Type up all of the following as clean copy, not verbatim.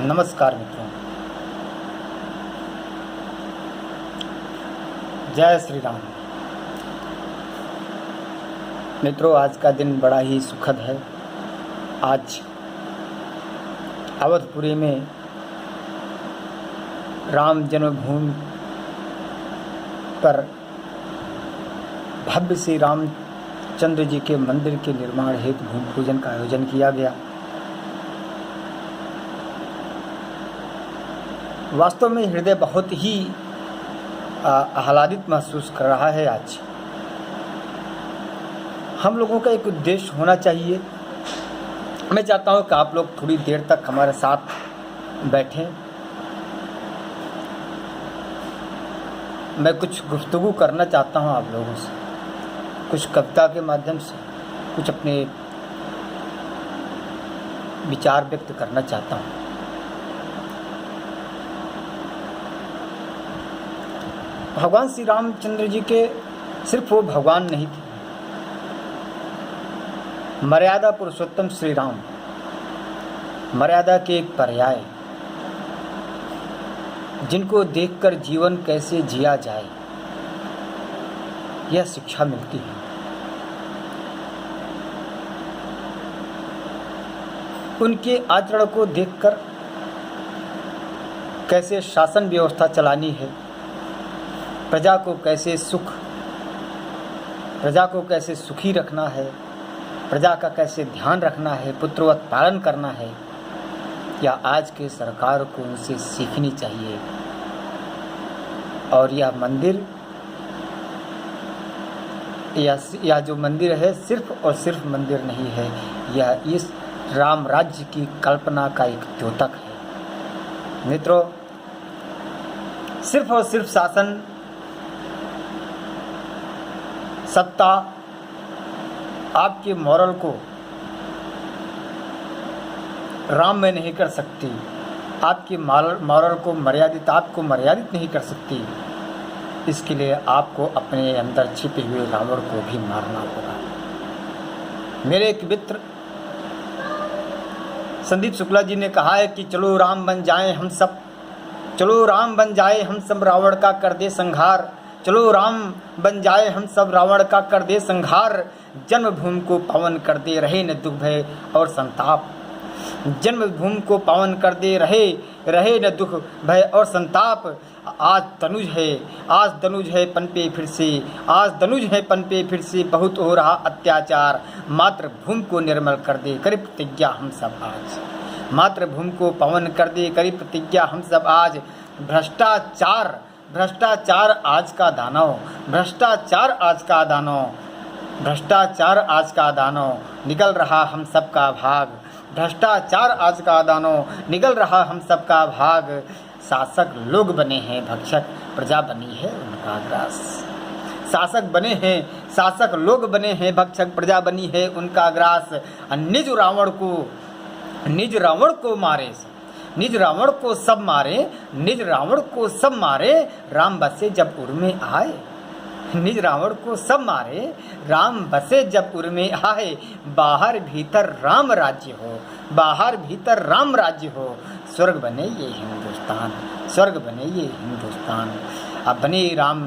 नमस्कार मित्रों, जय श्री राम। मित्रों, आज का दिन बड़ा ही सुखद है। आज अवधपुरी में राम जन्मभूमि पर भव्य श्री रामचंद्र जी के मंदिर के निर्माण हेतु भूमि पूजन का आयोजन किया गया। वास्तव में हृदय बहुत ही आह्लादित महसूस कर रहा है। आज हम लोगों का एक उद्देश्य होना चाहिए। मैं चाहता हूं कि आप लोग थोड़ी देर तक हमारे साथ बैठें। मैं कुछ गुफ्तगू करना चाहता हूं आप लोगों से, कुछ कविता के माध्यम से कुछ अपने विचार व्यक्त करना चाहता हूं। भगवान श्री रामचंद्र जी के सिर्फ वो भगवान नहीं थे, मर्यादा पुरुषोत्तम श्री राम मर्यादा के एक पर्याय, जिनको देखकर जीवन कैसे जिया जाए यह शिक्षा मिलती है। उनके आचरण को देखकर कैसे शासन व्यवस्था चलानी है, प्रजा को कैसे सुखी रखना है, प्रजा का कैसे ध्यान रखना है, पुत्रवत पालन करना है, या आज के सरकार को उनसे सीखनी चाहिए। और यह मंदिर या जो मंदिर है सिर्फ और सिर्फ मंदिर नहीं है, यह इस राम राज्य की कल्पना का एक द्योतक है। मित्रों, सिर्फ और सिर्फ शासन सत्ता आपके मॉरल को राम में नहीं कर सकती, आपके मॉरल को आपको मर्यादित नहीं कर सकती। इसके लिए आपको अपने अंदर छिपे हुए रावण को भी मारना होगा। मेरे एक मित्र संदीप शुक्ला जी ने कहा है कि चलो राम बन जाएं हम सब, चलो राम बन जाए हम सब, रावण का कर दे संहार। चलो राम बन जाए हम सब, रावण का कर दे संहार। जन्मभूमि को पावन कर दे, रहे न दुख भय और संताप। जन्मभूमि को पावन कर दे, रहे न दुख भय और संताप। आज दनुज है पनपे फिर से, आज दनुज है पनपे फिर से, बहुत हो रहा अत्याचार। मातृभूमि को निर्मल कर दे, करी प्रतिज्ञा हम सब आज। मातृभूमि को पावन कर दे, करी प्रतिज्ञा हम सब आज। भ्रष्टाचार आज का दानव, भ्रष्टाचार आज का दानव, भ्रष्टाचार आज का दानव, निकल रहा हम सबका भाग। भ्रष्टाचार आज का दानव, निकल रहा हम सबका भाग। शासक लोग बने हैं, भक्षक प्रजा बनी है उनका ग्रास। शासक बने हैं, शासक लोग बने हैं, भक्षक प्रजा बनी है उनका ग्रास। निज रावण को मारे, निज रावण को सब मारे, निज रावण को सब मारे, राम बसे जब उर में आए। निज रावण को सब मारे, राम बसे जब उर में आए। बाहर भीतर राम राज्य हो, बाहर भीतर राम राज्य हो। स्वर्ग बने ये हिंदुस्तान, स्वर्ग बने ये हिंदुस्तान। अब बने राम,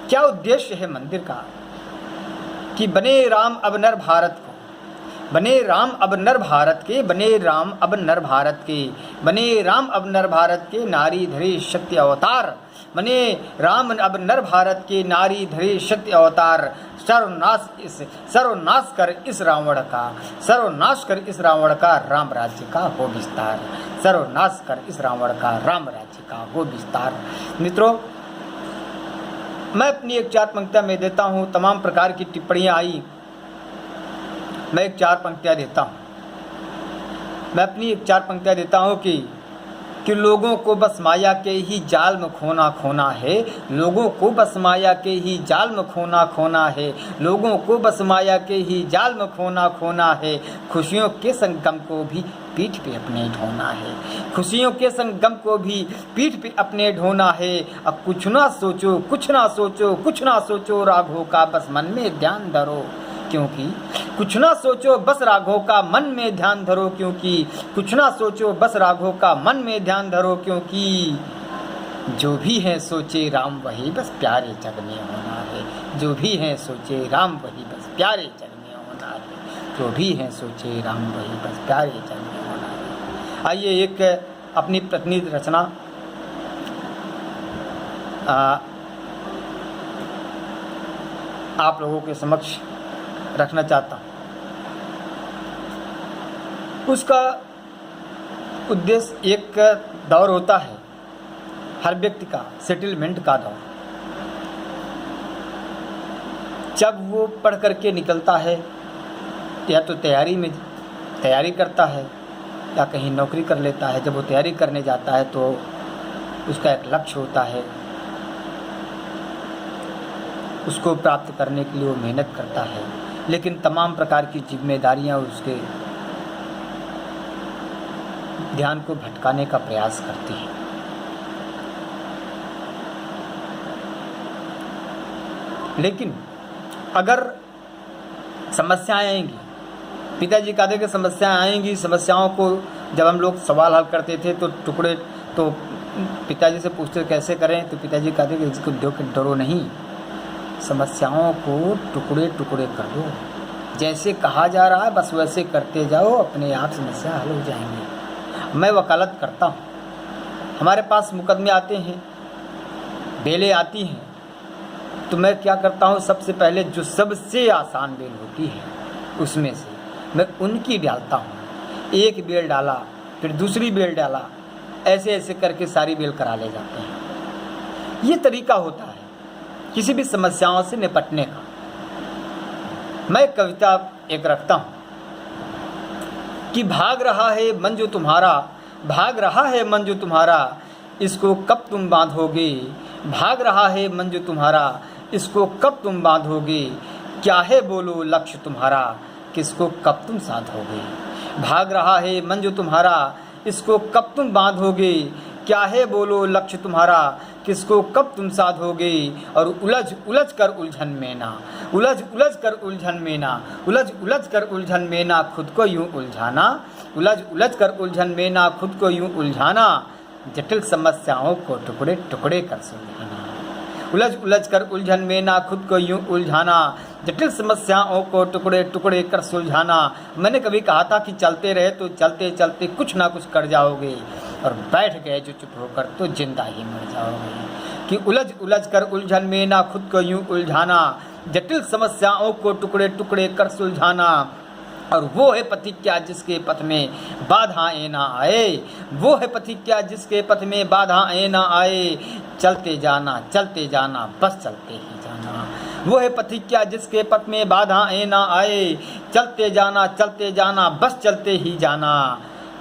क्या उद्देश्य है मंदिर का कि बने राम अब नर भारत को, बने राम अब नर भारत के, बने राम अब नर भारत के, बने राम अब नर भारत के, नारी धरे शक्ति अवतार। बने राम अब नर भारत के, नारी धरे शक्ति अवतार। सर्वनाश कर इस रावण का, सर्वनाश कर इस रावण का, राम राज्य का हो विस्तार। सर्वनाश कर इस रावण का, राम राज्य का हो विस्तार। मित्रों, मैं अपनी एक चार पंक्तियां में देता हूँ। तमाम प्रकार की टिप्पणियां आई, मैं एक चार पंक्तियां देता हूँ। मैं अपनी एक चार पंक्तियां देता हूँ कि लोगों को बस माया के ही जाल में खोना है। लोगों को बस माया के ही जाल में खोना है। लोगों को बस माया के ही जाल में खोना है। खुशियों के संग गम को भी पीठ पे अपने ढोना है। खुशियों के संग गम को भी पीठ पे अपने ढोना है। अब कुछ ना सोचो, कुछ ना सोचो, कुछ ना सोचो, राघो का बस मन में ध्यान धरो क्योंकि कुछ ना सोचो बस राघव का मन में ध्यान धरो, क्योंकि कुछ ना सोचो बस राघव का मन में ध्यान धरो, क्योंकि जो भी है सोचे राम वही बस प्यारे जग में होना है। जो भी है सोचे राम वही बस प्यारे जग में होना है। जो भी है सोचे राम वही बस प्यारे जग में होना है। आइए एक अपनी प्रतिनिधि रचना आप लोगों के समक्ष रखना चाहता हूँ। उसका उद्देश्य एक दौर होता है हर व्यक्ति का, सेटलमेंट का दौर। जब वो पढ़ करके निकलता है या तो तैयारी करता है या कहीं नौकरी कर लेता है। जब वो तैयारी करने जाता है तो उसका एक लक्ष्य होता है, उसको प्राप्त करने के लिए वो मेहनत करता है, लेकिन तमाम प्रकार की जिम्मेदारियां उसके ध्यान को भटकाने का प्रयास करती है। लेकिन अगर समस्याएं आएंगी, पिताजी कहते कि समस्याएं आएंगी, समस्याओं को जब हम लोग सवाल हल करते थे तो पिताजी से पूछते कैसे करें, तो पिताजी कहते कि इसको डरो नहीं, समस्याओं को टुकड़े टुकड़े कर दो, जैसे कहा जा रहा है बस वैसे करते जाओ, अपने आप समस्या हल हो जाएंगी। मैं वकालत करता हूँ, हमारे पास मुकदमे आते हैं, बेलें आती हैं, तो मैं क्या करता हूँ, सबसे पहले जो सबसे आसान बेल होती है उसमें से मैं उनकी डालता हूँ। एक बेल डाला, फिर दूसरी बेल डाला, ऐसे ऐसे करके सारी बेल करा ले जाते हैं। ये तरीका होता है किसी भी समस्याओं से निपटने का। मैं कविता एक रखता हूँ कि भाग रहा है मन जो तुम्हारा, भाग रहा है मन जो तुम्हारा, इसको कब तुम बांधोगे। भाग रहा है मन जो तुम्हारा, इसको कब तुम बांधोगे। क्या है बोलो लक्ष्य तुम्हारा, किसको कब तुम साधोगे। भाग रहा है मन जो तुम्हारा, इसको कब तुम बांधोगे। क्या है बोलो लक्ष्य तुम्हारा, किसको कब तुम साधोगे। और उलझ उलझ कर उलझन में ना, उलझ उलझ कर उलझन में ना, उलझ उलझ कर उलझन में ना खुद को यूं उलझाना, उलझ उलझ कर उलझन में ना खुद को यूं उलझाना। जटिल समस्याओं को टुकड़े टुकड़े कर सुलझाना, उलझ उलझ कर उलझन में ना खुद को यूं उलझाना। जटिल समस्याओं को टुकड़े टुकड़े कर सुलझाना। मैंने कभी कहा था कि चलते रहे तो चलते चलते कुछ ना कुछ कर जाओगे, और बैठ गए जो चुप होकर तो जिंदा ही मर जाओगे। कि उलझ उलझ कर उलझन में ना खुद को यूं उलझाना, जटिल समस्याओं को टुकड़े टुकड़े कर सुलझाना। और वो है प्रतिज्ञा जिसके पथ में बाधाएं ना आए, वो है प्रतिज्ञा जिसके पथ में बाधाएं ना आए। चलते जाना बस चलते ही जाना, वो है प्रतिज्ञा जिसके पथ में बाधाएं ना आए। चलते जाना बस चलते ही जाना।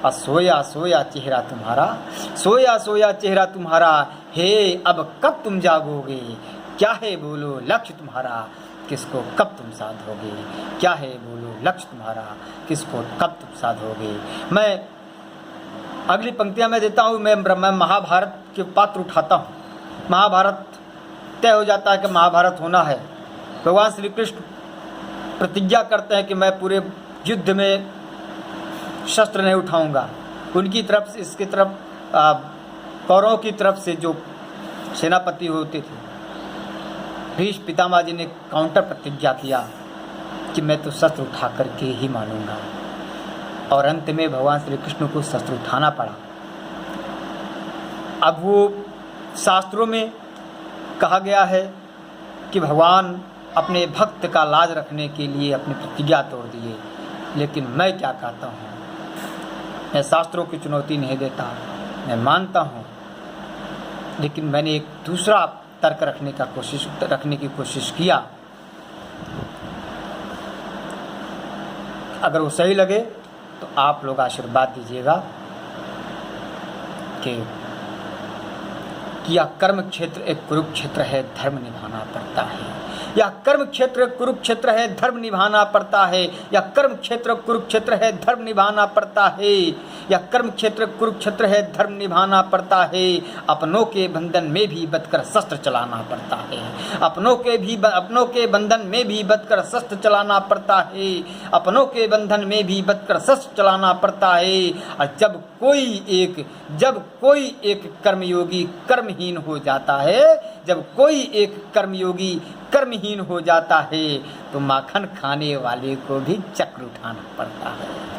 और सोया सोया चेहरा तुम्हारा, सोया सोया चेहरा तुम्हारा, हे अब कब तुम जागोगे। क्या है बोलो लक्ष्य तुम्हारा, किसको कब तुम साधोगे। क्या है बोलो लक्ष्य तुम्हारा, किसको कब तुम साधोगे। मैं अगली पंक्तियां मैं देता हूँ। मैं महाभारत के पात्र उठाता हूँ। महाभारत तय हो जाता है कि महाभारत होना है। भगवान श्री कृष्ण प्रतिज्ञा करते हैं कि मैं पूरे युद्ध में शस्त्र नहीं उठाऊंगा। उनकी तरफ से इसकी तरफ कौरवों की तरफ से जो सेनापति होते थे, भीष्म पितामह जी ने काउंटर प्रतिज्ञा किया कि मैं तो शस्त्र उठा करके ही मानूंगा। और अंत में भगवान श्री कृष्ण को शस्त्र उठाना पड़ा। अब वो शास्त्रों में कहा गया है कि भगवान अपने भक्त का लाज रखने के लिए अपनी प्रतिज्ञा तोड़ दिए। लेकिन मैं क्या कहता हूँ, मैं शास्त्रों की चुनौती नहीं देता, मैं मानता हूँ, लेकिन मैंने एक दूसरा तर्क रखने की कोशिश किया। अगर वो सही लगे तो आप लोग आशीर्वाद दीजिएगा कि कि यह कर्म क्षेत्र एक कुरुक्षेत्र है, धर्म निभाना पड़ता है। यह कर्म क्षेत्र कुरुक्षेत्र है, धर्म निभाना पड़ता है। यह कर्म क्षेत्र कुरुक्षेत्र है, धर्म निभाना पड़ता है। यह कर्म क्षेत्र कुरुक्षेत्र है, धर्म निभाना पड़ता है। अपनों के बंधन में भी बंधकर शस्त्र चलाना पड़ता है। अपनों के बंधन में भी बंधकर शस्त्र चलाना पड़ता है। अपनों के बंधन में भी बंधकर शस्त्र चलाना पड़ता है। और जब कोई एक कर्मयोगी कर्महीन हो जाता है, जब कोई एक कर्मयोगी कर्महीन हो जाता है, तो माखन खाने वाले को भी चक्र उठाना पड़ता है।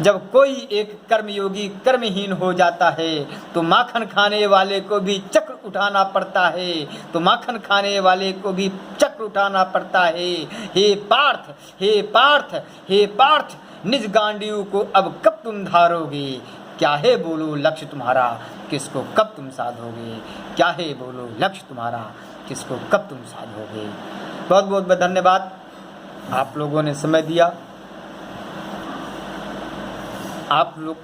जब कोई एक कर्मयोगी कर्महीन हो जाता है, तो माखन खाने वाले को भी चक्र उठाना पड़ता है। तो माखन खाने वाले को भी चक्र उठाना पड़ता है। हे पार्थ, हे पार्थ, हे पार्थ, निज गांडीव को अब कब तुम धारोगे? क्या है बोलो लक्ष्य तुम्हारा, किसको कब तुम साधोगे? क्या है बोलो लक्ष्य तुम्हारा, किसको कब तुम साधोगे? बहुत बहुत धन्यवाद, आप लोगों ने समय दिया। आप लोग